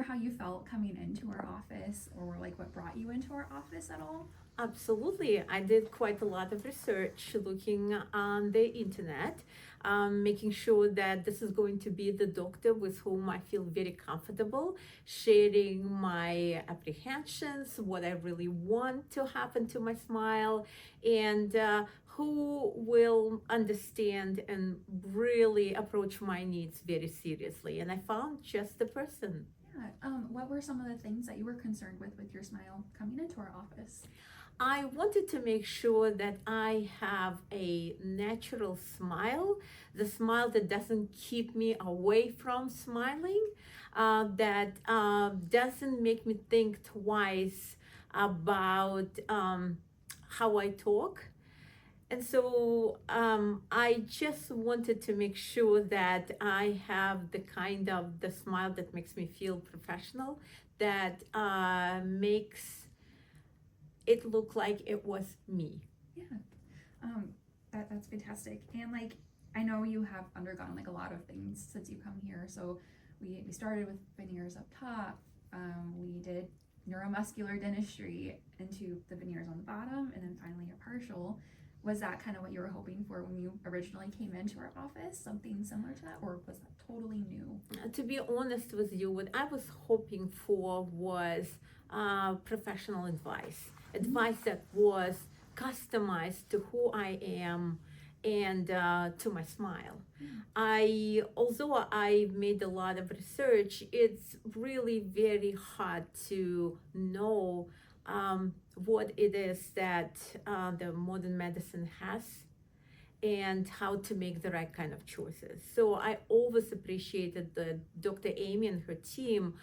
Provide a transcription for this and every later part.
how you felt coming into our office, or like what brought you into our office at all? Absolutely. I did quite a lot of research looking on the internet, making sure that this is going to be the doctor with whom I feel very comfortable sharing my apprehensions, what I really want to happen to my smile, and who will understand and really approach my needs very seriously. And I found just the person. Yeah. What were some of the things that you were concerned with your smile coming into our office? I wanted to make sure that I have a natural smile, the smile that doesn't keep me away from smiling, that doesn't make me think twice about how I talk. And so I just wanted to make sure that I have the kind of the smile that makes me feel professional, that makes it looked like it was me. Yeah. That's fantastic. And like, I know you have undergone like a lot of things since you come here. So we started with veneers up top. We did neuromuscular dentistry into the veneers on the bottom, and then finally your partial. Was that kind of what you were hoping for when you originally came into our office? Something similar to that, or was that totally new? To be honest with you, what I was hoping for was professional advice that was customized to who I am and to my smile. Although I made a lot of research, it's really very hard to know what it is that the modern medicine has and how to make the right kind of choices. So I always appreciated the Dr. Amy and her team,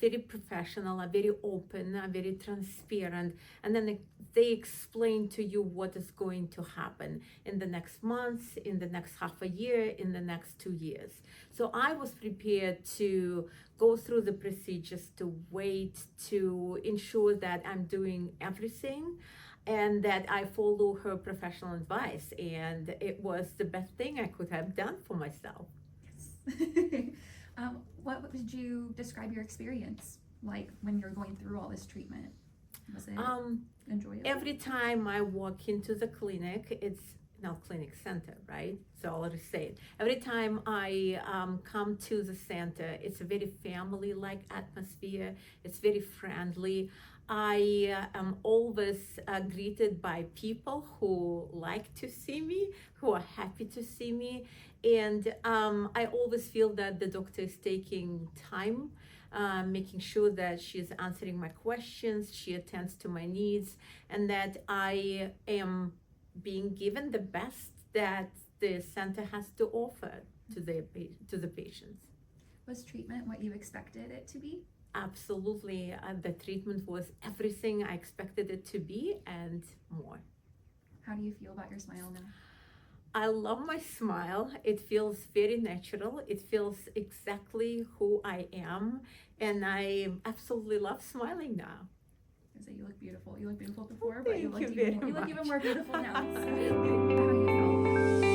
very professional, very open, very transparent, and then they explain to you what is going to happen in the next months, in the next half a year, in the next 2 years. So I was prepared to go through the procedures, to wait, to ensure that I'm doing everything and that I follow her professional advice. And it was the best thing I could have done for myself. Yes. What would you describe your experience like when you're going through all this treatment? Was it enjoyable? Every time I walk into the clinic, it's now clinic center, right? So I'll just say it. Every time I come to the center, it's a very family-like atmosphere. It's very friendly. I am always greeted by people who like to see me, who are happy to see me. And I always feel that the doctor is taking time, making sure that she's answering my questions, she attends to my needs, and that I am being given the best that the center has to offer to the patients. Was treatment what you expected it to be? Absolutely. The treatment was everything I expected it to be and more. How do you feel about your smile now? I love my smile. It feels very natural. It feels exactly who I am. And I absolutely love smiling now. So you look beautiful. You look beautiful before, but Thank you look you very even much. more beautiful now. So how you felt?